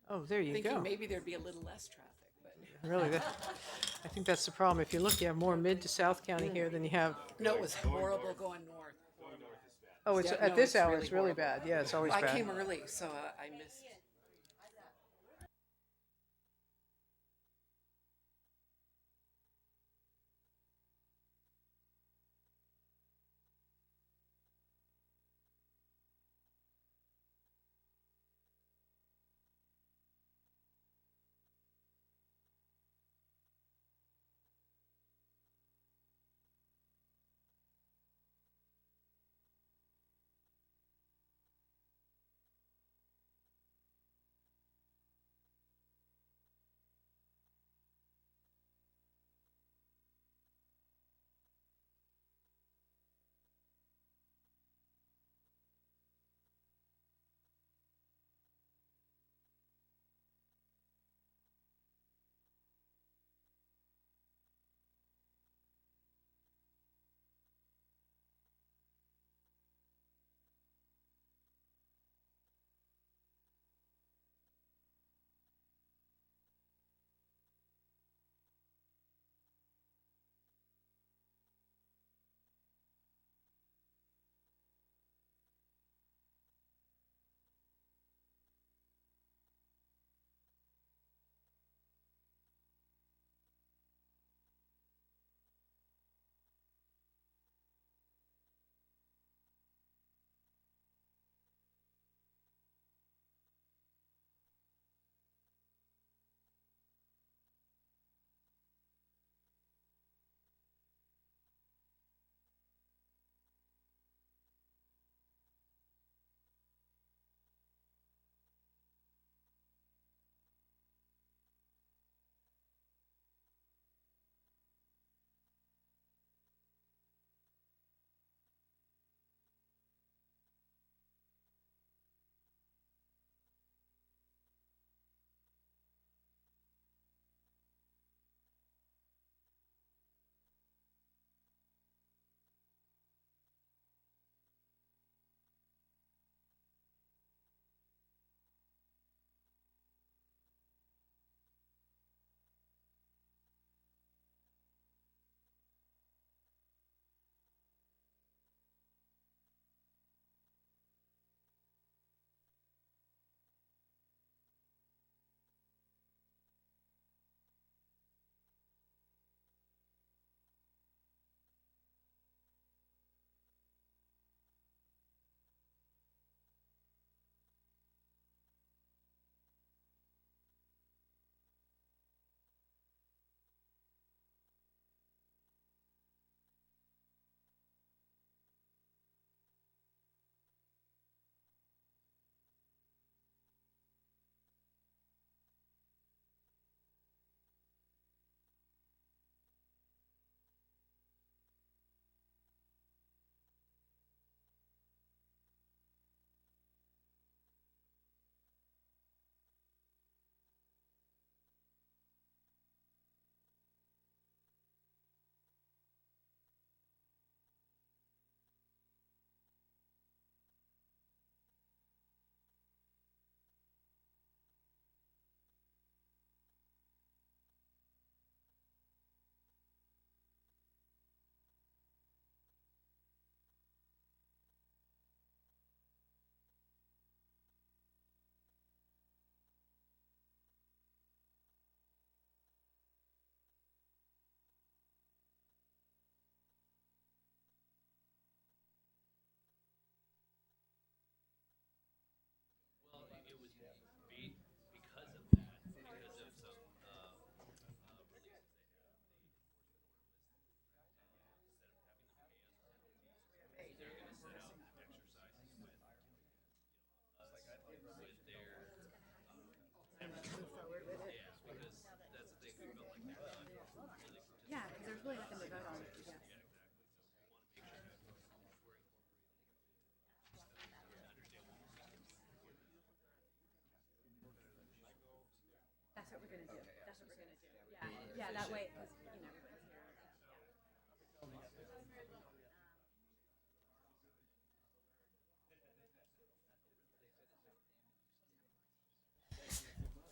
Oh, there you Thinking go. maybe there'd be a little less traffic, but Really, I think that's the problem. If you look, you have more mid to South County here than you have. no, it was horrible going north. Oh, it's Yeah, at no, this it's hour. really It's really horrible. bad. Yeah, it's always I bad. came early, so I missed.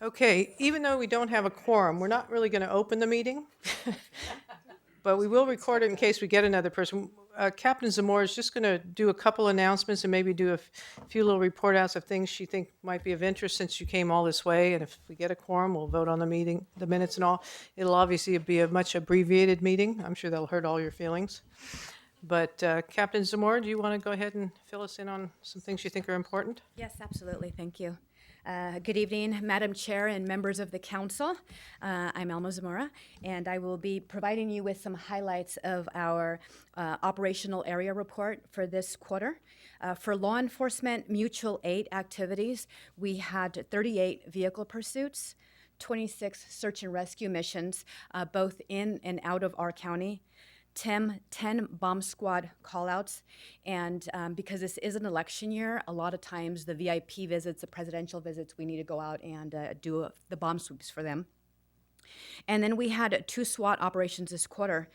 Okay, even though we don't have a quorum, we're not really going to open the meeting, but we will record it in case we get another person. Captain Zamora is just going to do a couple announcements and maybe do a few little report outs of things she think might be of interest since you came all this way. And if we get a quorum, we'll vote on the meeting, the minutes and all. It'll obviously be a much abbreviated meeting. I'm sure that'll hurt all your feelings. But Captain Zamora, do you want to go ahead and fill us in on some things you think are important? Yes, absolutely. Thank you. Good evening, Madam Chair and members of the council. I'm Alma Zamora, and I will be providing you with some highlights of our operational area report for this quarter. For law enforcement mutual aid activities, we had 38 vehicle pursuits, 26 search and rescue missions, both in and out of our county. 10 bomb squad callouts, and because this is an election year, a lot of times the VIP visits, the presidential visits, we need to go out and do the bomb sweeps for them. And then we had 2 SWAT operations this quarter.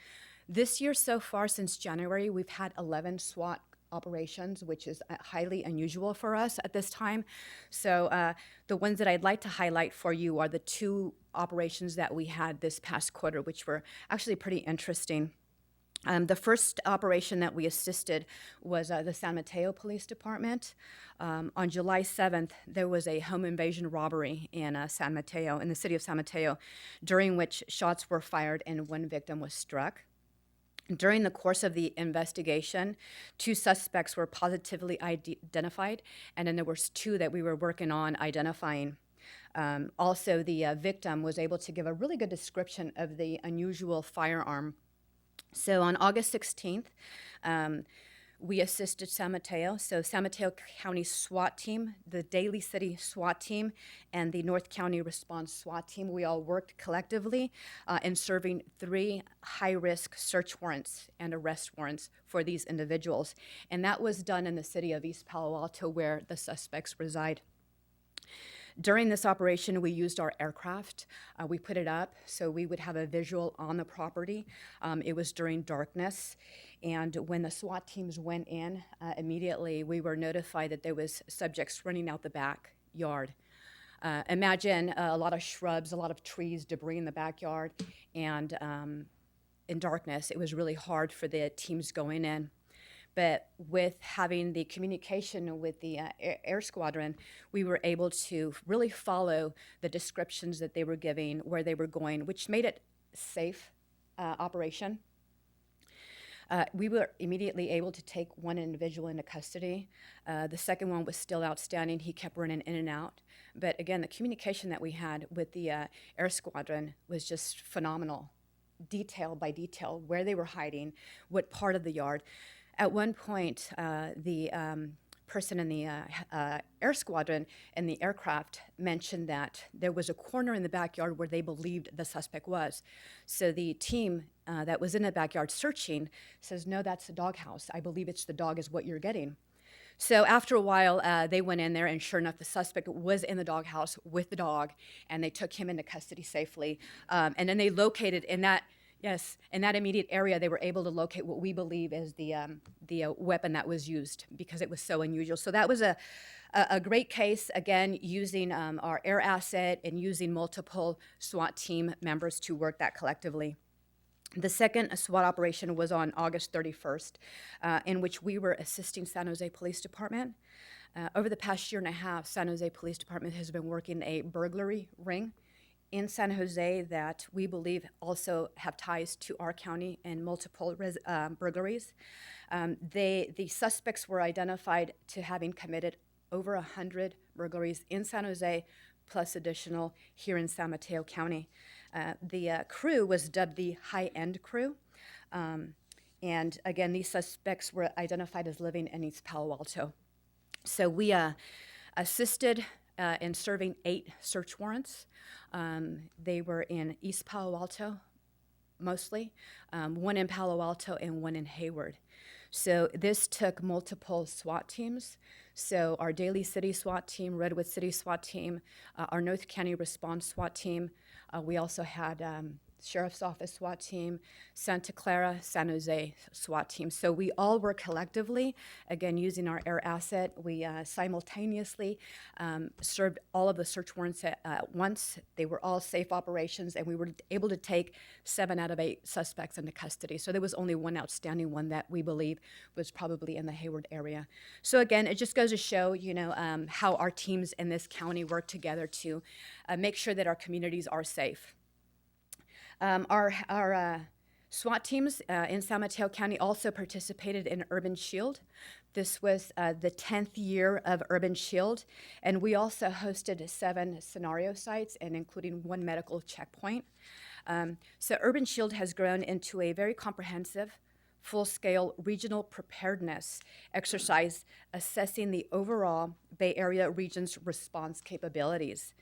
This year so far, since January, we've had 11 SWAT operations, which is highly unusual for us at this time. So the ones that I'd like to highlight for you are the 2 operations that we had this past quarter, which were actually pretty interesting. The first operation that we assisted was the San Mateo Police Department. On July 7th, there was a home invasion robbery in San Mateo, in the city of San Mateo, during which shots were fired and 1 victim was struck. During the course of the investigation, 2 suspects were positively identified, and then there was 2 that we were working on identifying. Also, the victim was able to give a really good description of the unusual firearm. So on August 16th, we assisted San Mateo. So San Mateo County SWAT team, the Daly City SWAT team, and the North County Response SWAT team, we all worked collectively in serving 3 high-risk search warrants and arrest warrants for these individuals. And that was done in the city of East Palo Alto, where the suspects reside. During this operation, we used our aircraft. We put it up so we would have a visual on the property. It was during darkness, and when the SWAT teams went in, immediately we were notified that there was subjects running out the backyard. Imagine a lot of shrubs, a lot of trees, debris in the backyard, and in darkness, it was really hard for the teams going in. But with having the communication with the air squadron, we were able to really follow the descriptions that they were giving, where they were going, which made it safe operation. We were immediately able to take 1 individual into custody. The second one was still outstanding. He kept running in and out. But again, the communication that we had with the air squadron was just phenomenal, detail by detail, where they were hiding, what part of the yard. At one point, the person in the air squadron and the aircraft mentioned that there was a corner in the backyard where they believed the suspect was. So the team that was in the backyard searching says, "No, that's the doghouse. I believe it's the dog is what you're getting." So after a while, they went in there, and sure enough, the suspect was in the doghouse with the dog, and they took him into custody safely. And then they located in that immediate area, they were able to locate what we believe is the weapon that was used, because it was so unusual. So that was a great case, again, using our air asset and using multiple SWAT team members to work that collectively. The second SWAT operation was on August 31st, in which we were assisting San Jose Police Department. Over the past year and a half, San Jose Police Department has been working a burglary ring in San Jose that we believe also have ties to our county and multiple burglaries. The suspects were identified to having committed over 100 burglaries in San Jose, plus additional here in San Mateo County. The crew was dubbed the high-end crew. And again, these suspects were identified as living in East Palo Alto. So we assisted in serving 8 search warrants. They were in East Palo Alto, mostly, 1 in Palo Alto and 1 in Hayward. So this took multiple SWAT teams. So our Daly City SWAT team, Redwood City SWAT team, our North County Response SWAT team. We also had Sheriff's Office SWAT team, Santa Clara, San Jose SWAT team. So we all work collectively, again, using our air asset. We simultaneously served all of the search warrants at once. They were all safe operations, and we were able to take 7 out of 8 suspects into custody. So there was only one outstanding one that we believe was probably in the Hayward area. So again, it just goes to show, how our teams in this county work together to make sure that our communities are safe. Our SWAT teams in San Mateo County also participated in Urban Shield. This was the 10th year of Urban Shield, and we also hosted 7 scenario sites, and including 1 medical checkpoint. So Urban Shield has grown into a very comprehensive, full-scale regional preparedness exercise assessing the overall Bay Area region's response capabilities.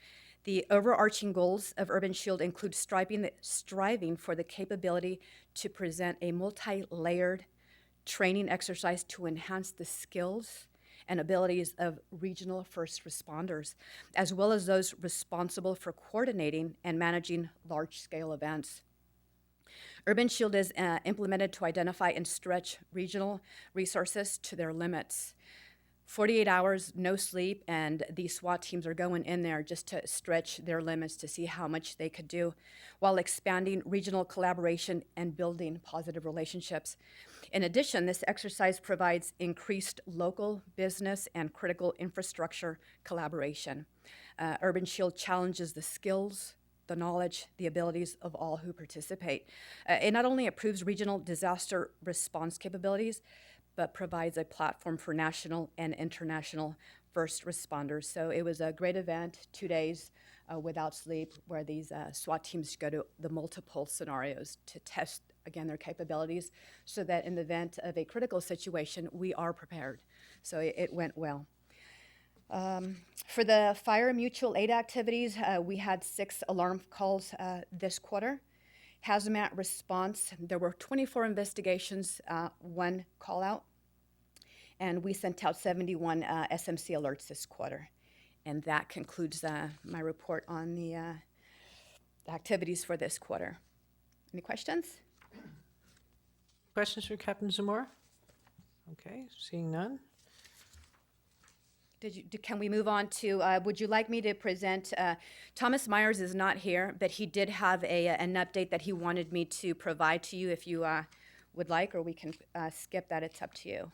The overarching goals of Urban Shield include striving for the capability to present a multi-layered training exercise to enhance the skills and abilities of regional first responders, as well as those responsible for coordinating and managing large-scale events. Urban Shield is implemented to identify and stretch regional resources to their limits. 48 hours, no sleep, and these SWAT teams are going in there just to stretch their limits to see how much they could do while expanding regional collaboration and building positive relationships. In addition, this exercise provides increased local business and critical infrastructure collaboration. Urban Shield challenges the skills, the knowledge, the abilities of all who participate. It not only improves regional disaster response capabilities, but provides a platform for national and international first responders. So it was a great event, 2 days without sleep, where these SWAT teams go to the multiple scenarios to test, again, their capabilities so that in the event of a critical situation, we are prepared. So it went well. For the fire mutual aid activities, we had 6 alarm calls this quarter. Hazmat response, there were 24 investigations, 1 call out, and we sent out 71 SMC alerts this quarter. And that concludes my report on the activities for this quarter. Any questions? Questions for Captain Zamora? Okay, seeing none. Can we move on to, would you like me to present, Thomas Myers is not here, but he did have an update that he wanted me to provide to you if you would like, or we can skip that, it's up to you.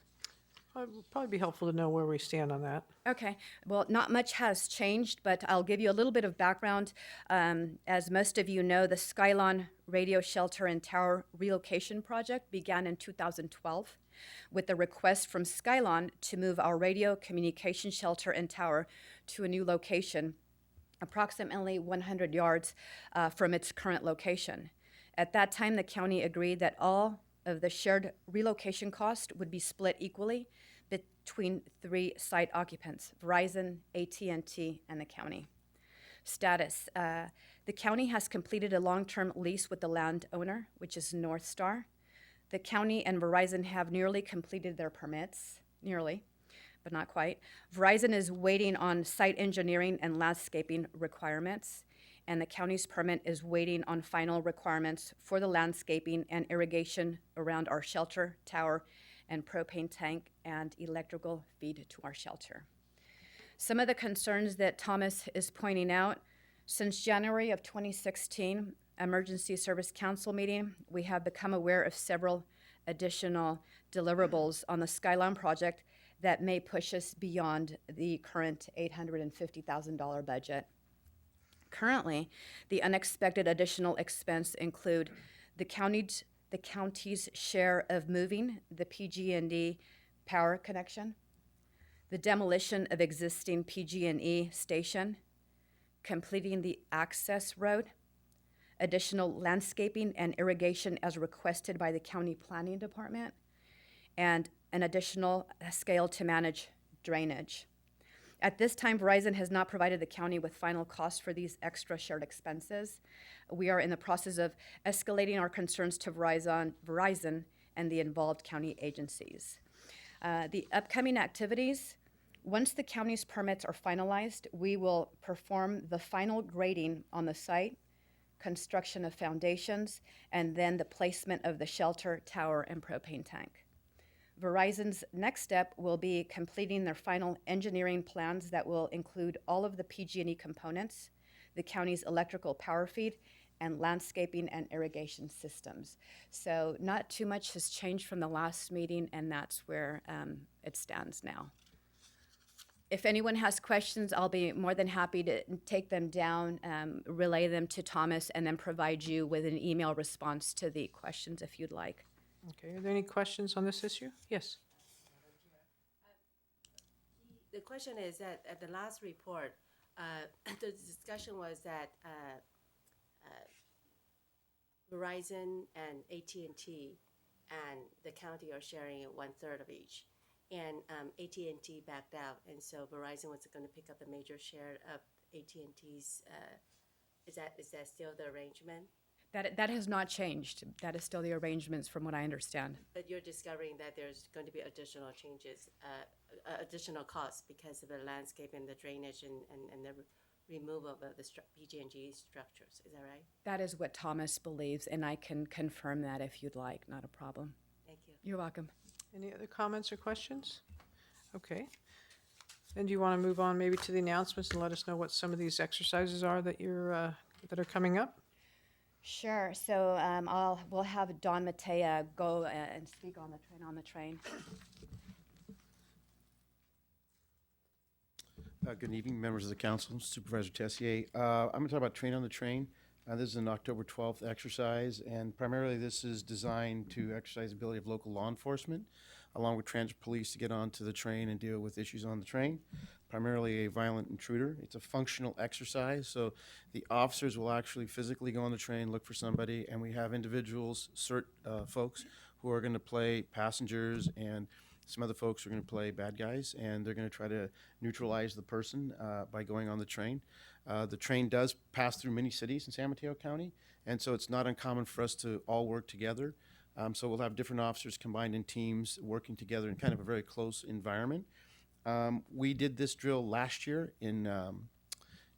It would probably be helpful to know where we stand on that. Okay, well, not much has changed, but I'll give you a little bit of background. As most of you know, the Skylon Radio Shelter and Tower Relocation Project began in 2012 with a request from Skylon to move our radio communication shelter and tower to a new location, approximately 100 yards from its current location. At that time, the county agreed that all of the shared relocation cost would be split equally between 3 site occupants, Verizon, AT&T, and the county. Status, the county has completed a long-term lease with the landowner, which is North Star. The county and Verizon have nearly completed their permits, nearly, but not quite. Verizon is waiting on site engineering and landscaping requirements, and the county's permit is waiting on final requirements for the landscaping and irrigation around our shelter, tower, and propane tank and electrical feed to our shelter. Some of the concerns that Thomas is pointing out, since January of 2016, Emergency Service Council meeting, we have become aware of several additional deliverables on the Skylon project that may push us beyond the current $850,000 budget. Currently, the unexpected additional expense include the county's share of moving the PG&E power connection, the demolition of existing PG&E station, completing the access road, additional landscaping and irrigation as requested by the county planning department, and an additional scale to manage drainage. At this time, Verizon has not provided the county with final costs for these extra shared expenses. We are in the process of escalating our concerns to Verizon and the involved county agencies. The upcoming activities, once the county's permits are finalized, we will perform the final grading on the site, construction of foundations, and then the placement of the shelter, tower, and propane tank. Verizon's next step will be completing their final engineering plans that will include all of the PG&E components, the county's electrical power feed, and landscaping and irrigation systems. So not too much has changed from the last meeting, and that's where it stands now. If anyone has questions, I'll be more than happy to take them down, relay them to Thomas, and then provide you with an email response to the questions if you'd like. Okay, are there any questions on this issue? Yes. The question is that at the last report, the discussion was that Verizon and AT&T and the county are sharing 1/3 of each. And AT&T backed out, and so Verizon was going to pick up a major share of AT&T's. Is that still the arrangement? That has not changed. That is still the arrangements from what I understand. But you're discovering that there's going to be additional changes, additional costs because of the landscape and the drainage and the removal of the PG&G structures. Is that right? That is what Thomas believes, and I can confirm that if you'd like. Not a problem. Thank you. You're welcome. Any other comments or questions? Okay. Then do you want to move on maybe to the announcements and let us know what some of these exercises are that you're that are coming up? Sure. So we'll have Don Matea go and speak on the train. Good evening, members of the council, Supervisor Tessier. I'm going to talk about Train on the Train. This is an October 12th exercise, and primarily this is designed to exercise the ability of local law enforcement, along with transit police, to get onto the train and deal with issues on the train, primarily a violent intruder. It's a functional exercise, so the officers will actually physically go on the train, look for somebody, and we have individuals, folks, who are going to play passengers, and some other folks are going to play bad guys, and they're going to try to neutralize the person by going on the train. The train does pass through many cities in San Mateo County, and so it's not uncommon for us to all work together. So we'll have different officers combined in teams working together in kind of a very close environment. We did this drill last year in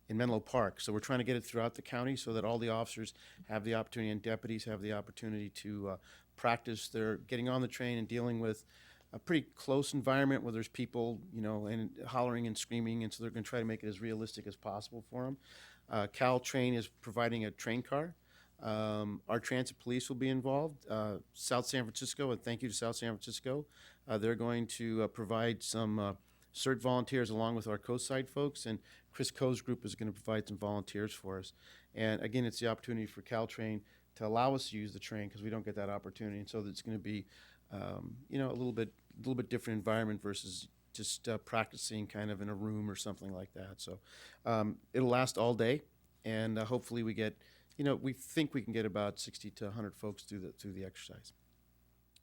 Menlo Park, so we're trying to get it throughout the county so that all the officers have the opportunity and deputies have the opportunity to practice their getting on the train and dealing with a pretty close environment where there's people, and hollering and screaming, and so they're going to try to make it as realistic as possible for them. Caltrain is providing a train car. Our transit police will be involved. South San Francisco, and thank you to South San Francisco, they're going to provide some CERT volunteers along with our Coast Side folks, and Chris Coe's group is going to provide some volunteers for us. And again, it's the opportunity for Caltrain to allow us to use the train because we don't get that opportunity, and so it's going to be a little bit different environment versus just practicing kind of in a room or something like that. So it'll last all day, and hopefully we get, we think we can get about 60 to 100 folks through the exercise.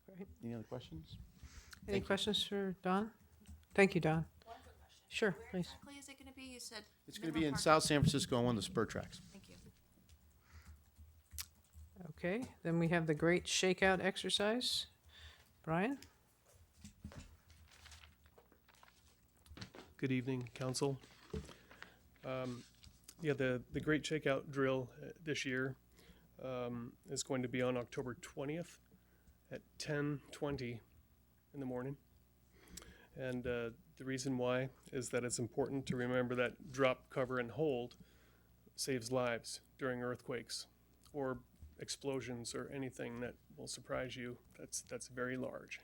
Great. Any other questions? Any questions for Don? Thank you, Don. One quick question. Sure, Where please. exactly is it going to be? You said It's going to Menlo be in Park? South San Francisco on one of the spur tracks. Thank you. Okay, then we have the great shakeout exercise. Brian? Good evening, council. The Great Shakeout drill this year is going to be on October 20th at 10:20 in the morning. And the reason why is that it's important to remember that drop, cover, and hold saves lives during earthquakes or explosions or anything that will surprise you that's very large.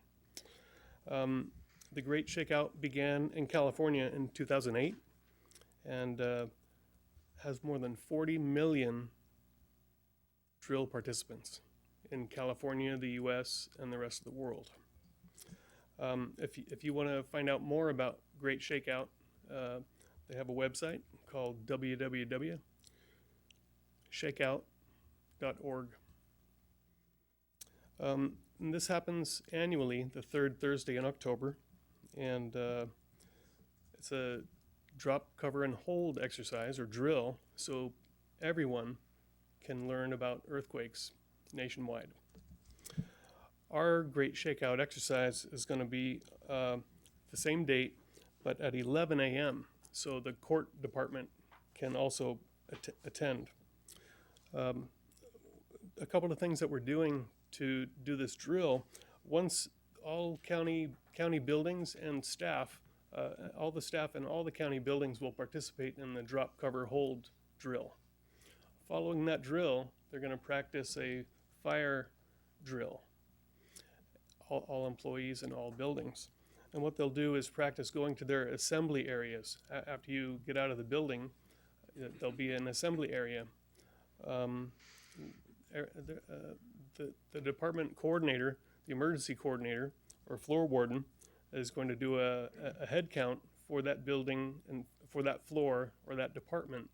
The Great Shakeout began in California in 2008 and has more than 40 million drill participants in California, the U.S., and the rest of the world. If you want to find out more about Great Shakeout, they have a website called www.shakeout.org. And this happens annually, the third Thursday in October, and it's a drop, cover, and hold exercise or drill, so everyone can learn about earthquakes nationwide. Our Great Shakeout exercise is going to be the same date, but at 11 a.m., so the court department can also attend. A couple of things that we're doing to do this drill. Once all county buildings and staff, all the staff in all the county buildings will participate in the drop, cover, hold drill. Following that drill, they're going to practice a fire drill. All employees in all buildings. And what they'll do is practice going to their assembly areas. After you get out of the building, there'll be an assembly area. The department coordinator, the emergency coordinator, or floor warden is going to do a head count for that building and for that floor or that department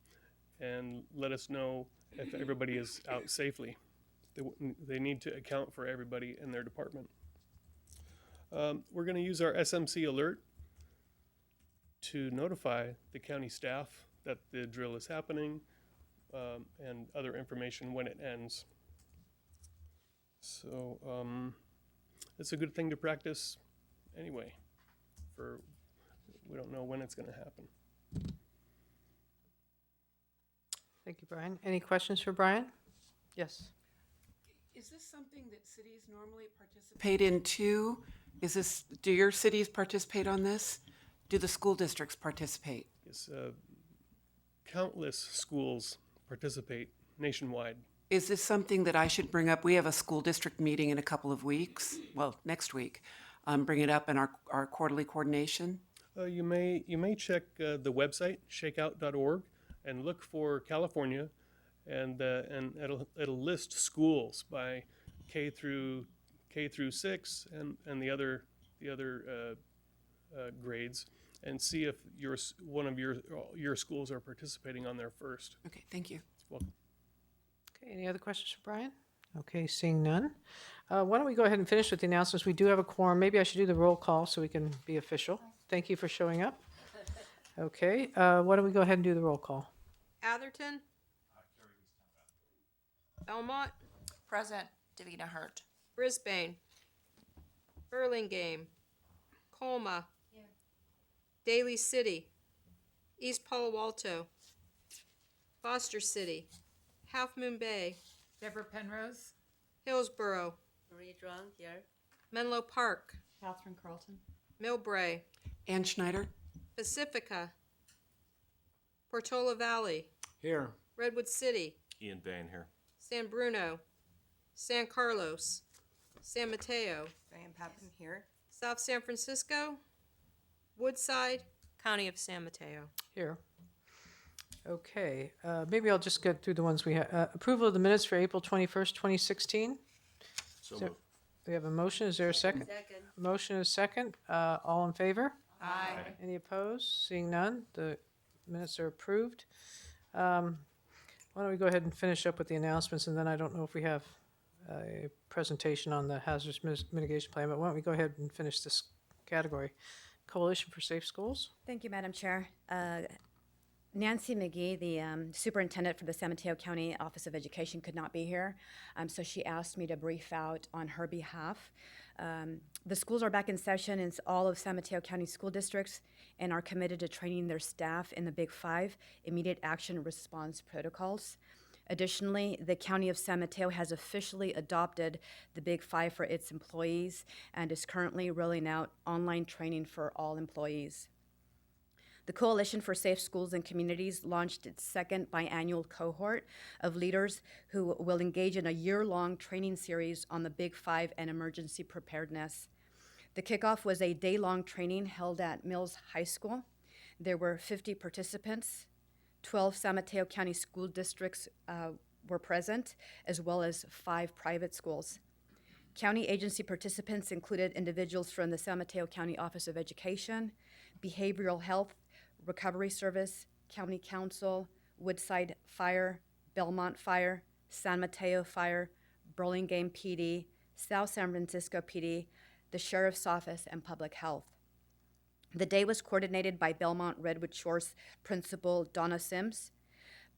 and let us know if everybody is out safely. They need to account for everybody in their department. We're going to use our SMC alert to notify the county staff that the drill is happening and other information when it ends. So it's a good thing to practice anyway. We don't know when it's going to happen. Thank you, Brian. Any questions for Brian? Yes. Is this something that cities normally participate in too? Do your cities participate on this? Do the school districts participate? Yes, countless schools participate nationwide. Is this something that I should bring up? We have a school district meeting in a couple of weeks, well, next week. Bring it up in our quarterly coordination. You may check the website, shakeout.org, and look for California, and it'll list schools by K through 6 and the other grades, and see if one of your schools are participating on there first. Okay, thank you. Welcome. Okay, any other questions for Brian? Okay, seeing none. Why don't we go ahead and finish with the announcements? We do have a quorum. Maybe I should do the roll call so we can be official. Thank you for showing up. Okay, why don't we go ahead and do the roll call? Atherton. Belmont. Present. Davina Hurt. Brisbane. Burlingame. Colma. Daly City. East Palo Alto. Foster City. Half Moon Bay. Deborah Penrose. Hillsborough. Marie Drong here. Menlo Park. Catherine Carlton. Millbrae. Ann Schneider? Pacifica. Portola Valley. Here. Redwood City. Ian Bain here. San Bruno. San Carlos. San Mateo. Diane Papin here. South San Francisco. Woodside. County of San Mateo. Here. Okay, maybe I'll just get through the ones we have. Approval of the minutes for April 21st, 2016. So So- moved. We have a motion. Is there a second? Second. Motion is second. All in favor? Aye. Any opposed? Seeing none, the minutes are approved. Why don't we go ahead and finish up with the announcements, and then I don't know if we have a presentation on the hazardous mitigation plan, but why don't we go ahead and finish this category? Coalition for Safe Schools? Thank you, Madam Chair. Nancy McGee, the superintendent for the San Mateo County Office of Education, could not be here, so she asked me to brief out on her behalf. The schools are back in session in all of San Mateo County school districts and are committed to training their staff in the Big Five immediate action response protocols. Additionally, the County of San Mateo has officially adopted the Big Five for its employees and is currently rolling out online training for all employees. The Coalition for Safe Schools and Communities launched its second biannual cohort of leaders who will engage in a year-long training series on the Big Five and emergency preparedness. The kickoff was a day-long training held at Mills High School. There were 50 participants. 12 San Mateo County school districts were present, as well as 5 private schools. County agency participants included individuals from the San Mateo County Office of Education, Behavioral Health, Recovery Service, County Council, Woodside Fire, Belmont Fire, San Mateo Fire, Burlingame PD, South San Francisco PD, the Sheriff's Office, and Public Health. The day was coordinated by Belmont Redwood Shores Principal Donna Sims,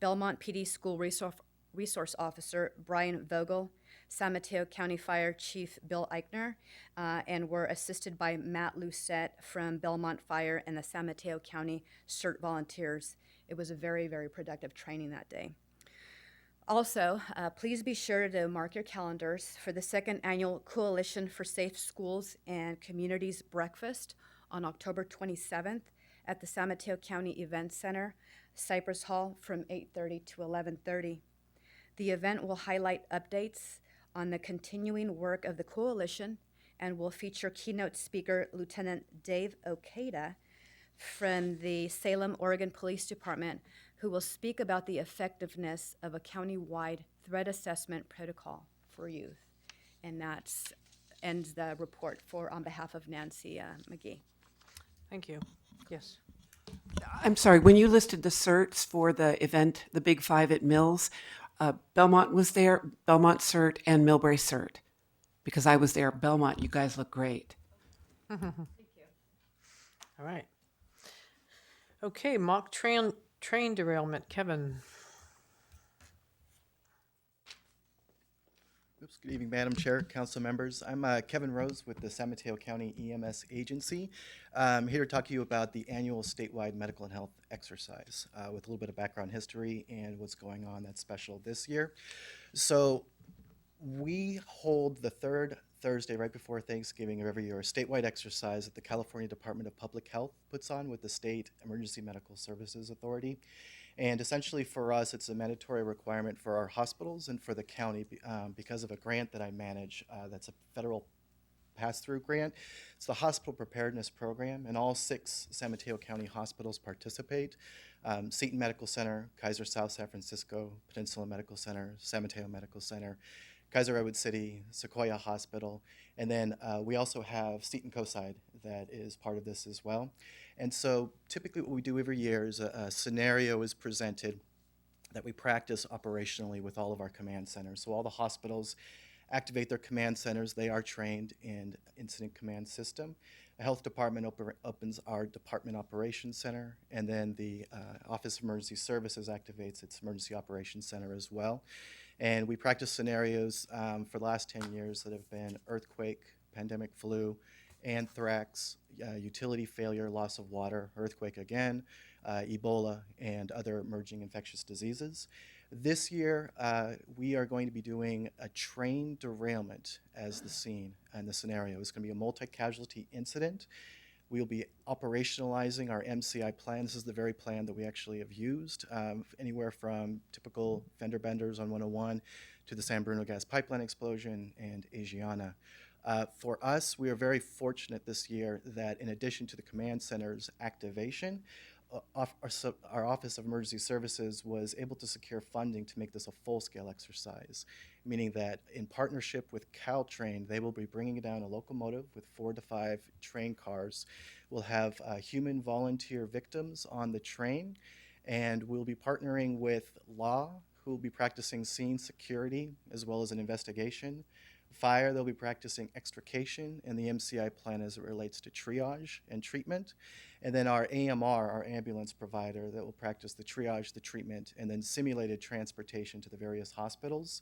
Belmont PD School Resource Officer Brian Vogel, San Mateo County Fire Chief Bill Eichner, and were assisted by Matt Lucette from Belmont Fire and the San Mateo County CERT volunteers. It was a very, very productive training that day. Also, please be sure to mark your calendars for the second annual Coalition for Safe Schools and Communities Breakfast on October 27th at the San Mateo County Event Center, Cypress Hall, from 8:30 to 11:30. The event will highlight updates on the continuing work of the coalition and will feature keynote speaker Lieutenant Dave Okada from the Salem, Oregon Police Department, who will speak about the effectiveness of a county-wide threat assessment protocol for youth. And that ends the report on behalf of Nancy McGee. Thank you. Yes. I'm sorry, when you listed the certs for the event, the Big Five at Mills, Belmont was there, Belmont cert and Millbrae cert. Because I was there, Belmont, you guys look great. All right. Okay, mock train derailment. Kevin. Oops, good evening, Madam Chair, council members. I'm Kevin Rose with the San Mateo County EMS Agency. I'm here to talk to you about the annual statewide medical and health exercise with a little bit of background history and what's going on that's special this year. So we hold the third Thursday right before Thanksgiving of every year a statewide exercise that the California Department of Public Health puts on with the State Emergency Medical Services Authority. And essentially for us, it's a mandatory requirement for our hospitals and for the county because of a grant that I manage that's a federal pass-through grant. It's the Hospital Preparedness Program, and all 6 San Mateo County hospitals participate. Seton Medical Center, Kaiser South San Francisco, Peninsula Medical Center, San Mateo Medical Center, Kaiser Redwood City, Sequoia Hospital, and then we also have Seton Coastside that is part of this as well. And so typically what we do every year is a scenario is presented that we practice operationally with all of our command centers. So all the hospitals activate their command centers. They are trained in incident command system. The health department opens our department operations center, and then the Office of Emergency Services activates its emergency operations center as well. And we practice scenarios for the last 10 years that have been earthquake, pandemic flu, anthrax, utility failure, loss of water, earthquake again, Ebola, and other emerging infectious diseases. This year, we are going to be doing a train derailment as the scene and the scenario. It's going to be a multi-casualty incident. We'll be operationalizing our MCI plan. This is the very plan that we actually have used, anywhere from typical fender benders on 101 to the San Bruno gas pipeline explosion and Asiana. For us, we are very fortunate this year that in addition to the command center's activation, our Office of Emergency Services was able to secure funding to make this a full-scale exercise, meaning that in partnership with Caltrain, they will be bringing down a locomotive with 4 to 5 train cars. We'll have human volunteer victims on the train, and we'll be partnering with law, who will be practicing scene security as well as an investigation. Fire, they'll be practicing extrication and the MCI plan as it relates to triage and treatment. And then our AMR, our ambulance provider, that will practice the triage, the treatment, and then simulated transportation to the various hospitals.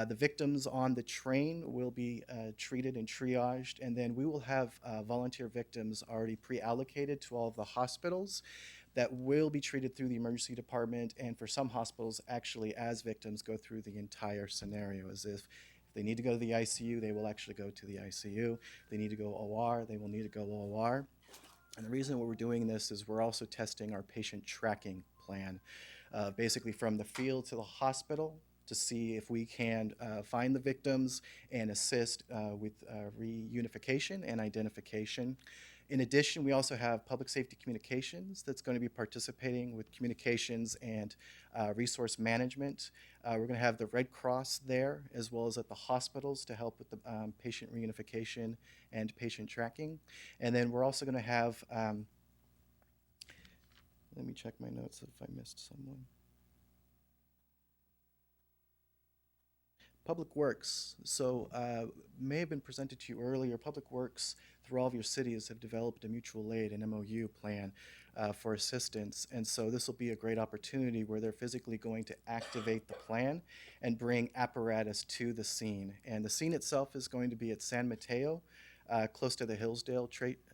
The victims on the train will be treated and triaged, and then we will have volunteer victims already pre-allocated to all of the hospitals that will be treated through the emergency department, and for some hospitals, actually as victims, go through the entire scenario, as if they need to go to the ICU, they will actually go to the ICU. If they need to go OR, they will need to go OR. And the reason we're doing this is we're also testing our patient tracking plan, basically from the field to the hospital to see if we can find the victims and assist with reunification and identification. In addition, we also have public safety communications that's going to be participating with communications and resource management. We're going to have the Red Cross there as well as at the hospitals to help with the patient reunification and patient tracking. And then we're also going to have, let me check my notes if I missed someone. Public Works, so may have been presented to you earlier. Public Works, through all of your cities, have developed a mutual aid, an MOU plan for assistance. And so this will be a great opportunity where they're physically going to activate the plan and bring apparatus to the scene. And the scene itself is going to be at San Mateo, close to the Hillsborough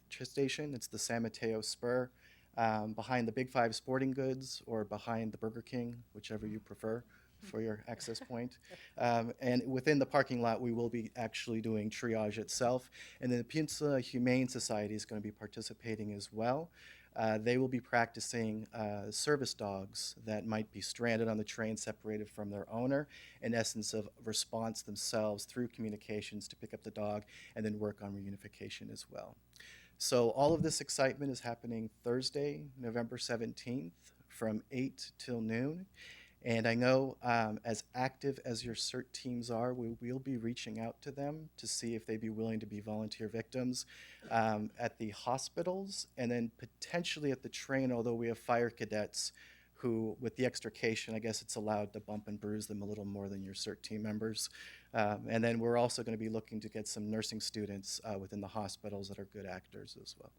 station. It's the San Mateo Spur, behind the Big Five Sporting Goods or behind the Burger King, whichever you prefer. for your access point. And within the parking lot, we will be actually doing triage itself. And then the Peninsula Humane Society is going to be participating as well. They will be practicing service dogs that might be stranded on the train, separated from their owner, in essence of response themselves through communications to pick up the dog and then work on reunification as well. So all of this excitement is happening Thursday, November 17th from 8 till noon. And I know as active as your CERT teams are, we will be reaching out to them to see if they'd be willing to be volunteer victims at the hospitals and then potentially at the train, although we have fire cadets who, with the extrication, I guess it's allowed to bump and bruise them a little more than your CERT team members. And then we're also going to be looking to get some nursing students within the hospitals that are good actors as well.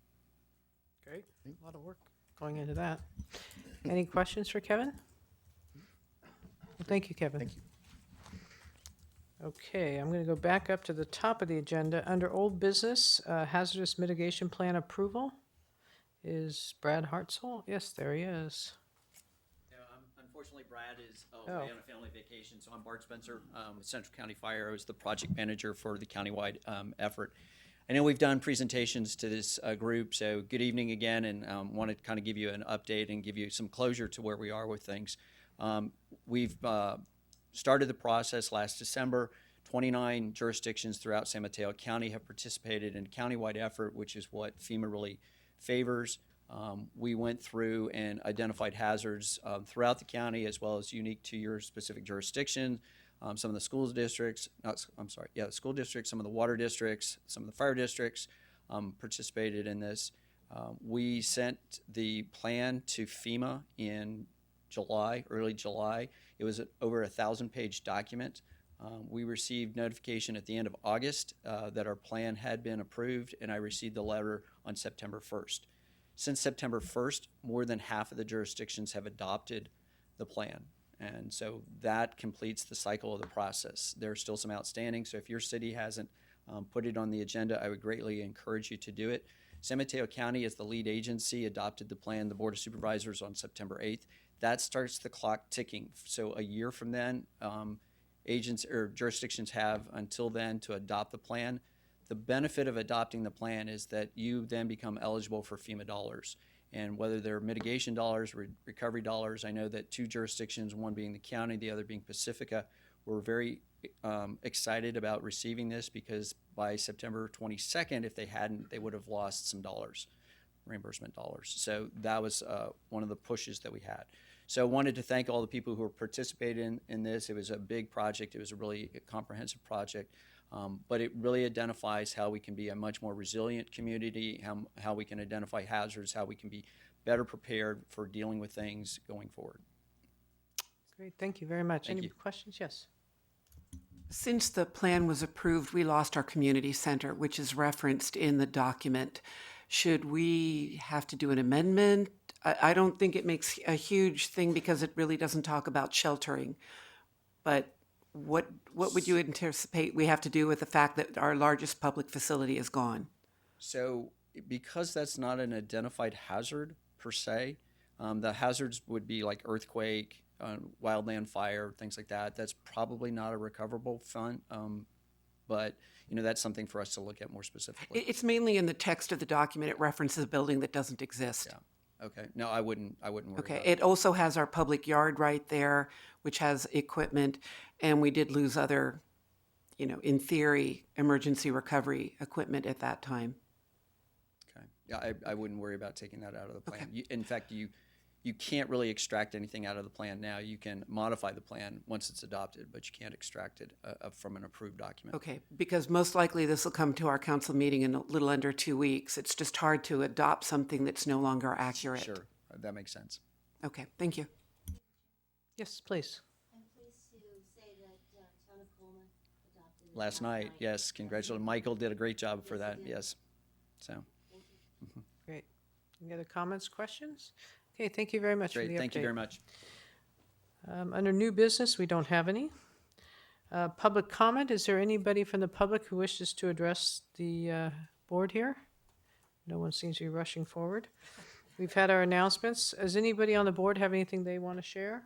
Great. A lot of work going into that. Any questions for Kevin? Well, thank you, Kevin. Thank you. Okay, I'm going to go back up to the top of the agenda. Under old business, hazardous mitigation plan approval. Is Brad Hartzell? Yes, there he is. No, unfortunately, Brad is Oh. away on a family vacation, so I'm Bart Spencer with Central County Fire. I was the project manager for the countywide effort. I know we've done presentations to this group, so good evening again, and wanted to kind of give you an update and give you some closure to where we are with things. We've started the process last December. 29 jurisdictions throughout San Mateo County have participated in a countywide effort, which is what FEMA really favors. We went through and identified hazards throughout the county as well as unique to your specific jurisdiction. Some of the school districts, the school districts, some of the water districts, some of the fire districts participated in this. We sent the plan to FEMA in July, early July. It was over a 1,000-page document. We received notification at the end of August that our plan had been approved, and I received the letter on September 1st. Since September 1st, more than half of the jurisdictions have adopted the plan. And so that completes the cycle of the process. There are still some outstanding, so if your city hasn't put it on the agenda, I would greatly encourage you to do it. San Mateo County, as the lead agency, adopted the plan, the Board of Supervisors, on September 8th. That starts the clock ticking. So a year from then, agents or jurisdictions have until then to adopt the plan. The benefit of adopting the plan is that you then become eligible for FEMA dollars. And whether they're mitigation dollars, recovery dollars, I know that two jurisdictions, one being the county, the other being Pacifica, were very excited about receiving this because by September 22nd, if they hadn't, they would have lost some dollars, reimbursement dollars. So that was one of the pushes that we had. So I wanted to thank all the people who participated in this. It was a big project. It was a really comprehensive project. But it really identifies how we can be a much more resilient community, how we can identify hazards, how we can be better prepared for dealing with things going forward. Great, thank you very much. Thank Any you. questions? Yes. Since the plan was approved, we lost our community center, which is referenced in the document. Should we have to do an amendment? I don't think it makes a huge thing because it really doesn't talk about sheltering. But what would you anticipate we have to do with the fact that our largest public facility is gone? So because that's not an identified hazard per se, the hazards would be like earthquake, wildland fire, things like that. That's probably not a recoverable fund, but that's something for us to look at more specifically. It's mainly in the text of the document. It references a building that doesn't exist. Yeah. Okay. No, I wouldn't worry Okay. about It also has our public yard right there, which has equipment, and we did lose other, in theory, emergency recovery equipment at that time. Okay. Yeah, I wouldn't worry about taking that out of the plan. Okay. In fact, you can't really extract anything out of the plan now. You can modify the plan once it's adopted, but you can't extract it from an approved document. Okay, because most likely this will come to our council meeting in a little under 2 weeks. It's just hard to adopt something that's no longer accurate. Sure, that makes sense. Okay, thank you. Yes, please. I'm pleased to say that Town of Colma adopted it Last night, yes, congratulations. Michael did a great job for that, yes. So, Great. Any other comments, questions? Okay, thank you very much for the update. great, thank you very much. Under new business, we don't have any. Public comment, is there anybody from the public who wishes to address the board here? No one seems to be rushing forward. We've had our announcements. Does anybody on the board have anything they want to share?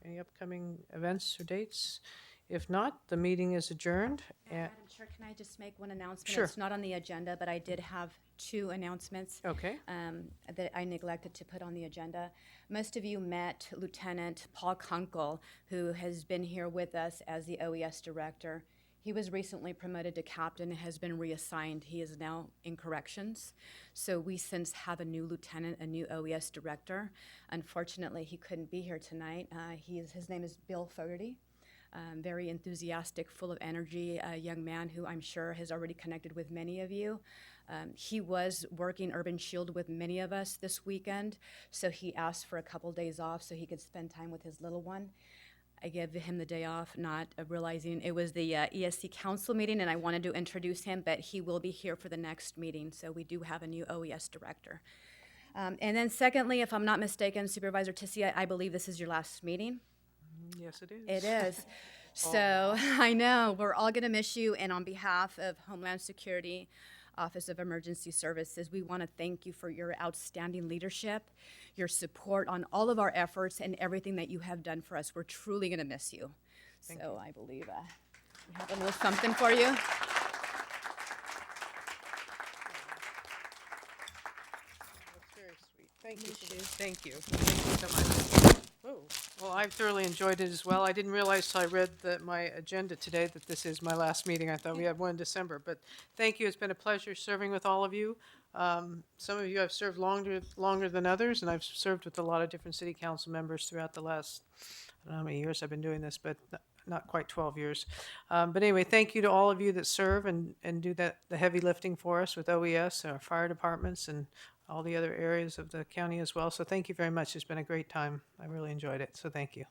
Any upcoming events or dates? If not, the meeting is adjourned. And Madam Chair, can I just make one announcement? Sure. It's not on the agenda, but I did have two announcements. Okay. That I neglected to put on the agenda. Most of you met Lieutenant Paul Kunkel, who has been here with us as the OES director. He was recently promoted to captain and has been reassigned. He is now in corrections. So we since have a new lieutenant, a new OES director. Unfortunately, he couldn't be here tonight. His name is Bill Fogarty. Very enthusiastic, full of energy, a young man who I'm sure has already connected with many of you. He was working Urban Shield with many of us this weekend, so he asked for a couple days off so he could spend time with his little one. I gave him the day off, not realizing it was the ESC council meeting, and I wanted to introduce him, but he will be here for the next meeting, so we do have a new OES director. And then secondly, if I'm not mistaken, Supervisor Tissia, I believe this is your last meeting. Yes, it is. It is. So I know we're all going to miss you. And on behalf of Homeland Security, Office of Emergency Services, we want to thank you for your outstanding leadership, your support on all of our efforts, and everything that you have done for us. We're truly going to miss you. So I believe we have a little something for you. That's very sweet. Thank you. Thank you. Thank you so much. Oh, well, I've thoroughly enjoyed it as well. I didn't realize till I read my agenda today that this is my last meeting. I thought we had one in December, but thank you. It's been a pleasure serving with all of you. Some of you I've served longer than others, and I've served with a lot of different city council members throughout the last, I don't know how many years I've been doing this, but not quite 12 years. But anyway, thank you to all of you that serve and do the heavy lifting for us with OES, our fire departments, and all the other areas of the county as well. So thank you very much. It's been a great time. I really enjoyed it. So thank you.